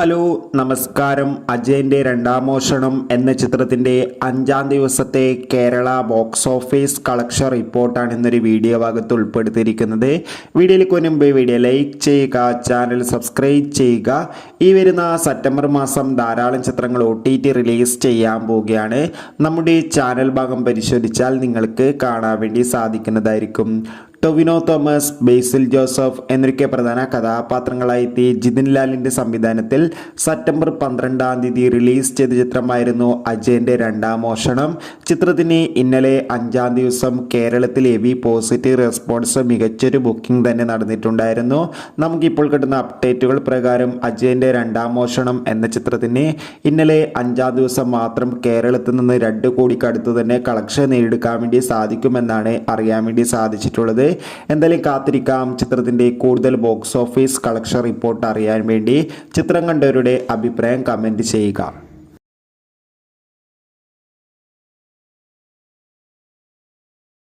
Hello നമസ്കാരം. അജയൻ്റെ രണ്ടാം മോഷണം എന്ന ചിത്രത്തിൻ്റെ 5-ാം ദിവസത്തെ കേരള ബോക്സ് ഓഫീസ് കളക്ഷൻ റിപ്പോർട്ടാണ് ഇന്നൊരു വീഡിയോ ഭാഗത്ത് ഉൾപ്പെടുത്തിയിരിക്കുന്നത്. വീഡിയോയിലേക്ക് മുൻപ് വീഡിയോ ലൈക്ക് ചെയ്യുക, ചാനൽ സബ്സ്ക്രൈബ് ചെയ്യുക. ഈ വരുന്ന സെപ്റ്റംബർ മാസം ധാരാളം ചിത്രങ്ങൾ OTT റിലീസ് ചെയ്യാൻ പോവുകയാണ്. നമ്മുടെ ചാനൽ ഭാഗം പരിശോധിച്ചാൽ നിങ്ങൾക്ക് കാണാൻ വേണ്ടി സാധിക്കുന്നതായിരിക്കും. ടൊവിനോ തോമസ്, ബേസിൽ ജോസഫ് എന്നൊക്കെ പ്രധാന കഥാപാത്രങ്ങളായി ജിതിൻ ലാലിൻ്റെ സംവിധാനത്തിൽ സെപ്റ്റംബർ 12-ാം തീയതി റിലീസ് ചെയ്ത ചിത്രമായിരുന്നു അജയൻ്റെ രണ്ടാം മോഷണം. ചിത്രത്തിന് ഇന്നലെ 5-ാം ദിവസം കേരളത്തിൽ ഹെവി പോസിറ്റീവ് റെസ്പോൺസ്, മികച്ചൊരു ബുക്കിംഗ് തന്നെ നടന്നിട്ടുണ്ടായിരുന്നു. നമുക്കിപ്പോൾ കിട്ടുന്ന അപ്ഡേറ്റുകൾ പ്രകാരം അജയൻ്റെ രണ്ടാം മോഷണം എന്ന ചിത്രത്തിന് ഇന്നലെ 5-ാം ദിവസം മാത്രം കേരളത്തിൽ നിന്ന് 2 കോടിക്കടുത്ത് തന്നെ കളക്ഷൻ നേടിയെടുക്കാൻ വേണ്ടി സാധിക്കുമെന്നാണ് അറിയാൻ വേണ്ടി സാധിച്ചിട്ടുള്ളത്. എന്തായാലും കാത്തിരിക്കാം ചിത്രത്തിൻ്റെ കൂടുതൽ ബോക്സ് ഓഫീസ് കളക്ഷൻ റിപ്പോർട്ട് അറിയാൻ വേണ്ടി. ചിത്രം കണ്ടവരുടെ അഭിപ്രായം കമൻറ്റ് ചെയ്യുക.